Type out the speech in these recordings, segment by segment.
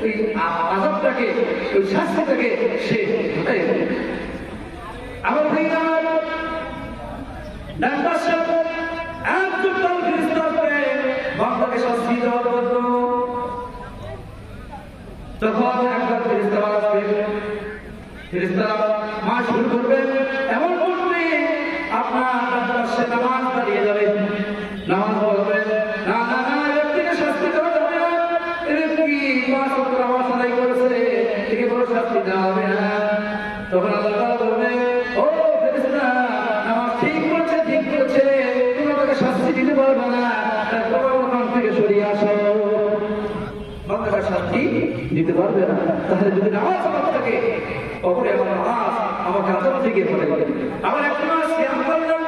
ওই আযাবটাকে, ওই শাস্তিটাকে সে হটাই দেবে। আমার ভাইরা ডান পাশে একজন দল ফেরেশতা করে বান্দাকে শাস্তি দেওয়ার জন্য। তখন একবার ফেরেশতারা আসবে, ফেরেশতারা মাস শুরু করবে, এমন করবে আপনার ডান পাশে নামাজ দাঁড়িয়ে যাবে, নামাজ পড়বে, না না না ব্যক্তিকে শাস্তি দেওয়া যাবে না, এ ব্যক্তি 5 ওয়াক্ত নামাজ আদায় করেছে, একে বড় শাস্তি দেওয়া হবে না। তখন আল্লাহ তাআলা বলবে, ও ফেরেশতা, নামাজ ঠিক করেছে, ঠিক করেছে, তুমি আমাকে শাস্তি দিতে পারবে না, তোমার ওখান থেকে সরিয়ে আসো। বান্দাকে শাস্তি দিতে পারবে না, তাহলে যদি নামাজ আমার থাকে তখন আমার নামাজ আমাকে আযাব থেকে পড়ে যাবে। আমার একটা মাস ধ্যান করলাম,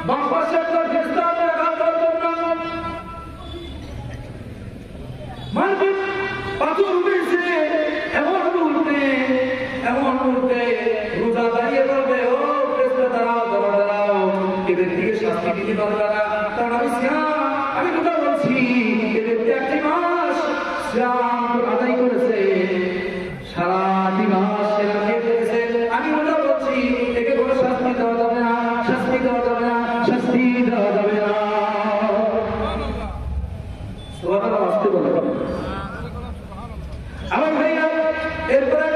বাম পাশে একটা ফেরেশতা আমাকে আযাব করলাম, মারবে, পাথর উঠেছে, এমন মুহূর্তে রোজা দাঁড়িয়ে বলবে, ও ফেরেশতা দাঁড়াও দাঁড়াও দাঁড়াও, এ ব্যক্তিকে শাস্তি দিতে পারবে না, কারণ আমি কথা বলছি, এ ব্যক্তি একটি মাস সিয়াম আদায় করেছে, সারাটি মাস সে রাখে ফেলেছে, আমি কথা বলছি, একে কোনো শাস্তি দেওয়া যাবে না, শাস্তি দেওয়া যাবে না, শাস্তি দেওয়া যাবে না। সুবহানাল্লাহ, আসতে বলে। আমার ভাইরা এরপরে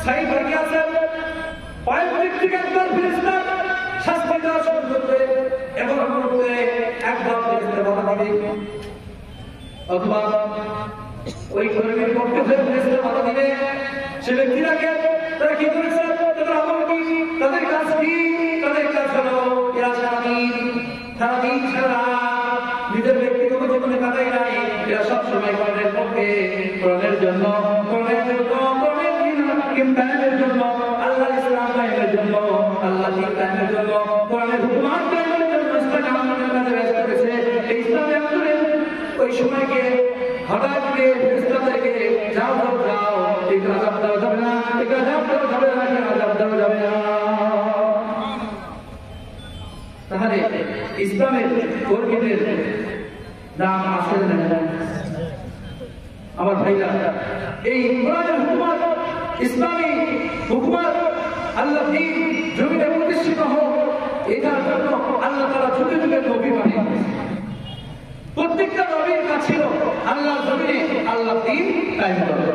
সাই বাকি আছে, পায়ের দিক থেকে একবার ফেরেশতা শাস্তি দেওয়া শুরু করবে, এমন মুহূর্তে একবার ফেরেশতা বাধা দিবে, অথবা ওই কর্মীর পক্ষে ফেরেশতা বাধা দিবে, সে ব্যক্তিরাকে তারা কি করেছে, তাদের আমল কি, তাদের কাজ কি, তাদের কাজ হলো এরা সারাদিন সারা নিজের ব্যক্তিগত জীবনে কাটাই নাই, এরা সবসময় কোরআনের পক্ষে, কোরআনের জন্য, কোরআনের জন্য, আল্লাহ ইসলাম কায়েমের জন্য, আল্লাহ দ্বীন কায়েমের জন্য, কোরআনের হুকুমাত কায়েমের জন্য ইসলামের কাজে ব্যস্ত করেছে। এই ইসলামে আসলে ওই সময়কে হঠাৎ করে ফেরেশতাদেরকে যাও একে আযাব দেওয়া যাবে না, একে আযাব দেওয়া যাবে না, একে আযাব দেওয়া যাবে না। তাহলে ইসলামের কর্মীদের দাম আছে না? আমার ভাইরা, এই কোরআনের হুকুমাত, ইসলামী হুকুমাত, আল্লাহ দ্বীন জমিনে প্রতিষ্ঠিত হোক, এটার জন্য আল্লাহ তাআলা যুগে যুগে নবী পাঠিয়েছেন। প্রত্যেকটা নবীর কাজ ছিল আল্লাহ জমিনে আল্লাহ দ্বীন কায়েম করা।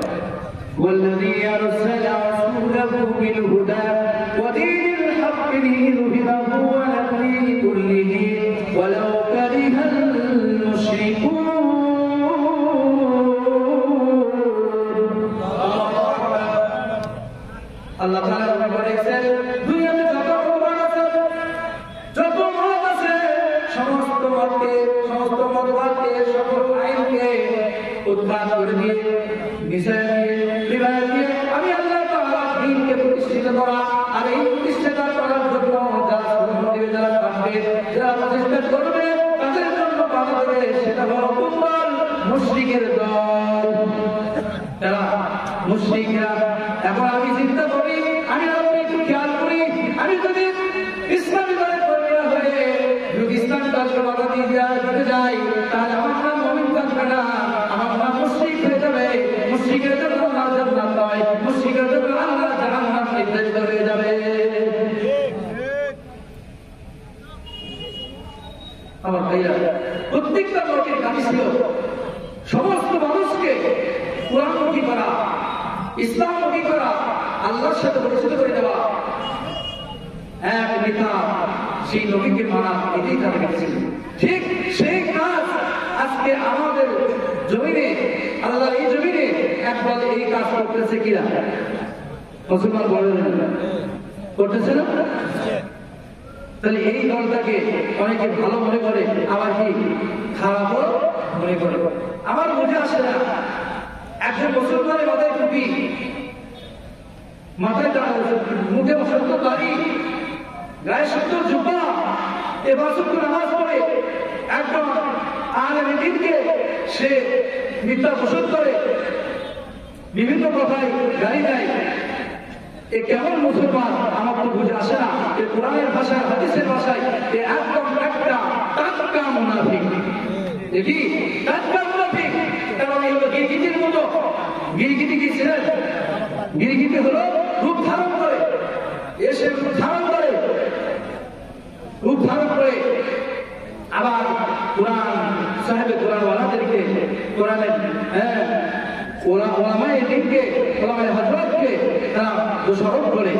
والذي أرسل رسوله بالهدى ودين الحق ليظهره على الدين كله ولو كره المشركون। আল্লাহ তাআলা বলেছেন, দুনিয়াতে যত প্রমাণ আছে, যত মত আছে, সমস্ত মতবাদকে, সকল আইনকে উদ্ধার করে দিয়ে, মিশাইল দিয়ে, রিবাইল দিয়ে আমি আল্লাহ তাআলা দ্বীনকে প্রতিষ্ঠিত করা, আর এই প্রতিষ্ঠিত করার জন্য যারা শ্রম দেবে, যারা কাটবে, যারা প্রতিষ্ঠা করবে, তাদের জন্য বাধা দেবে, সেটা হলো কুফর, মুশরিকের দল। তারা মুশরিকরা। এখন আমি চিন্তা করি, আমি একটু খেয়াল করি, আমি যদি ইসলামী দলের কর্মীরা হয়ে যদি ইসলামী দলকে বাধা দিয়ে দিতে যাই, তাহলে আমার নাম মুমিন থাকবে না, আমার নাম মুশরিক হয়ে যাবে। মুশরিকের জন্য আল্লাহ জান্নাত নয়, মুশরিকের জন্য আল্লাহ জাহান্নাম নির্ধারিত হয়ে যাবে। আমার ভাইরা, প্রত্যেকটা লোকের কাজ ছিল সমস্ত মানুষকে কোরআনমুখী করা, ইসলামমুখী করা, আল্লাহর সাথে পরিচিত করে দেওয়া। এক নেতা সেই নবীকে মানা, এটাই তার কাজ ছিল। ঠিক সেই কাজ আজকে আমাদের জমিনে, আল্লাহ এই জমিনে একবার এই কাজ করতেছে কিনা মুসলমান বলেন, করতেছে না? তাহলে এই দলটাকে অনেকে ভালো মনে করে, আবার কি খারাপও মনে করে। আমার বুঝে আসে না, একজন মুসলমানের মাথায় টুপি, মাথায় মুখে সত্য দাড়ি, গায়ে সত্য জুব্বা, এবার সত্য নামাজ পড়ে একজন আলেমে দ্বীনকে সে মিথ্যা পোষণ করে, বিভিন্ন কথায় গালি দেয়। এ কেমন মুসলমান আমার তো বুঝে আসে না। এ কোরআনের ভাষায়, হাদিসের ভাষায় এ একদম একটা টাটকা মুনাফিক। দেখি টাটকা মুনাফিক, কারণ এগুলো গিরগিটির মতো গিরগিটি কি ছিলেন? গিরগিটি হলো রূপ ধারণ করে, এসে রূপ ধারণ করে, রূপ ধারণ করে আবার কোরআন সাহেবে কোরআন ওয়ালাদেরকে কোরআনের ওলামায়ে দ্বীনকে ওলামায়ে হযরতকে তারা দোষারোপ করে।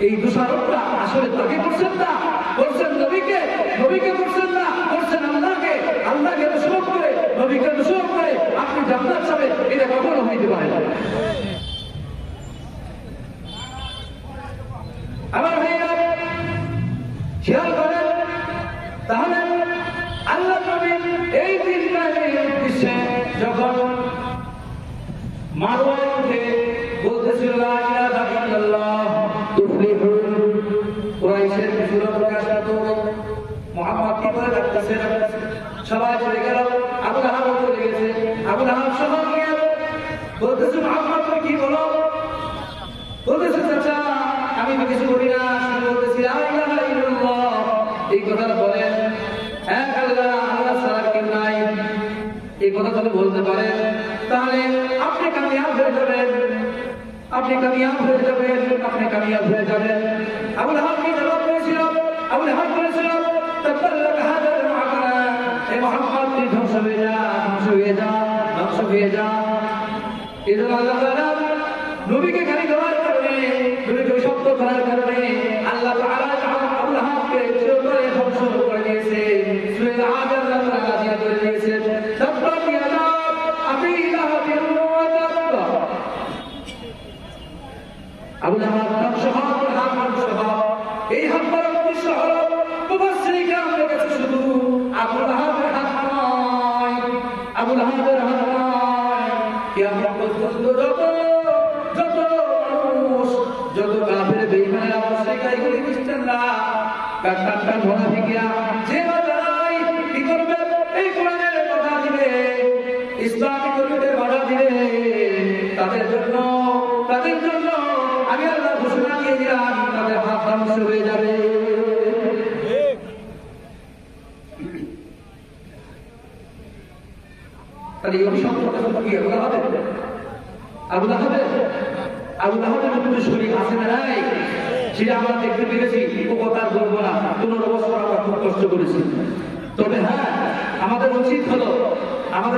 এই দোষারোপটা আসলে তাকে করছেন না, করছেন নবীকে, নবীকে করছেন না, করছেন আল্লাহকে, আল্লাহকে দোষারোপ করে, নবীকে দোষারোপ করে আপনি জান্নাত পাবেন, এটা কখনো হইতে পারে না। আমার ভাইরা খেয়াল করেন, তাহলে আল্লাহ নবী এই দিনটাকে উদ্দেশ্যে যখন মারওয়ায় উঠে বলতেছিল লা ইলাহা ইল্লাল্লাহ তুফলিহুন, কুরাইশের কিছু লোক প্রকাশিত মুহাম্মদ কি বলে ডাকতেছে, সবাই চলে গেল, আবু লাহাব চলে গেছে, আবু লাহাব সহ নিয়ে বলতেছে মুহাম্মদ তুমি কি বলো? বলতেছে চাচা আমি তো কিছু বলি না, শুধু বলতেছি লা ইলাহা ইল্লাল্লাহ, এই কথাটা বলেন। হ্যাঁ আল্লাহ, আল্লাহ ছাড়া কেউ নাই, এই কথা যদি বলতে পারেন তাহলে আপনি কামিয়াব হয়ে যাবেন, আপনি কামিয়াব হয়ে যাবেন, আপনি কামিয়াব হয়ে যাবেন। আবু লাহাব কি জবাব করেছিল? আবু লাহাব বলেছিল তাবাল্লাক হাদা মা'ানা, হে মুহাম্মদ তুই ধ্বংস হয়ে যা, ধ্বংস হয়ে যা, ধ্বংস হয়ে যা। এজন্য আল্লাহ তাআলা নবীকে গালি দেওয়ার কারণে, নবীকে শব্দ করার কারণে আল্লাহ তাআলা আবু লাহাবকে চিরতরে ধ্বংস করে দিয়েছে। সূরা আদ আল্লাহ তাআলা করে দিয়েছে তাব্বাত ইয়াদা আবি লাহাবিন ওয়া তাব, আবু লাহাব ধ্বংস হওয়ার হাত ধ্বংস হওয়া। এই হামলার উদ্দেশ্য হলো মুফাসসিরিন কেরামের কাছে শুধু আবু লাহাবের হাত নয়, আবু লাহাবের হাত নয়, কিয়ামত পর্যন্ত যত মানুষ, যত কাফের বেঈমানেরা মুশরিকরা এগুলি খ্রিস্টানরা কাট্টা মুনাফিকরা যে বাজারাই কি করবে, এই কোরআনের কথা দিবে, ইসলামিক কর্মীদের বাধা দিবে, তাদের জন্য আমি আল্লাহ ঘোষণা দিয়ে দিলাম তাদের হাত ধ্বংস হয়ে যাবে। তাহলে এই সম্পর্কে কি আবু লাহাবের মধ্যে শরীর আছে না নাই, সেটা আমরা দেখতে পেরেছি, ও কথা বলবো না, 15 বছর আমরা খুব কষ্ট করেছি। তবে হ্যাঁ আমাদের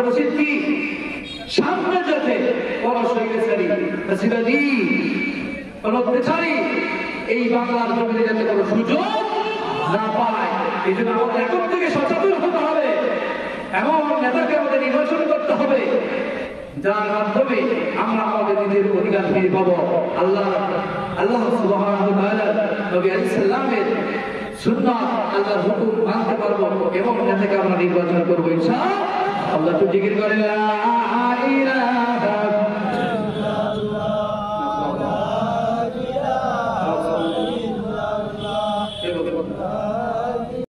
উচিত কি সামনে যাতে কোন অত্যাচারী এই বাংলার জমিনে যাতে কোনো সুযোগ না পায়, এই জন্য আমাদের এখন থেকে সচেতন হতে হবে, এমন নেতাকে আমাদের নির্বাচন করতে হবে যার মাধ্যমে আমরা আমাদের নিজের অধিকার ফিরে পাবো। আল্লাহ সুবহানাহু ওয়া তাআলা নবী আলাইহিস সালামের সুন্নাত আল্লাহর হুকুম মানতে পারবো, এবং নেতাকে আমরা নির্বাচন করবো ইনশাআল্লাহ। আল্লাহ তো জিকির করেন।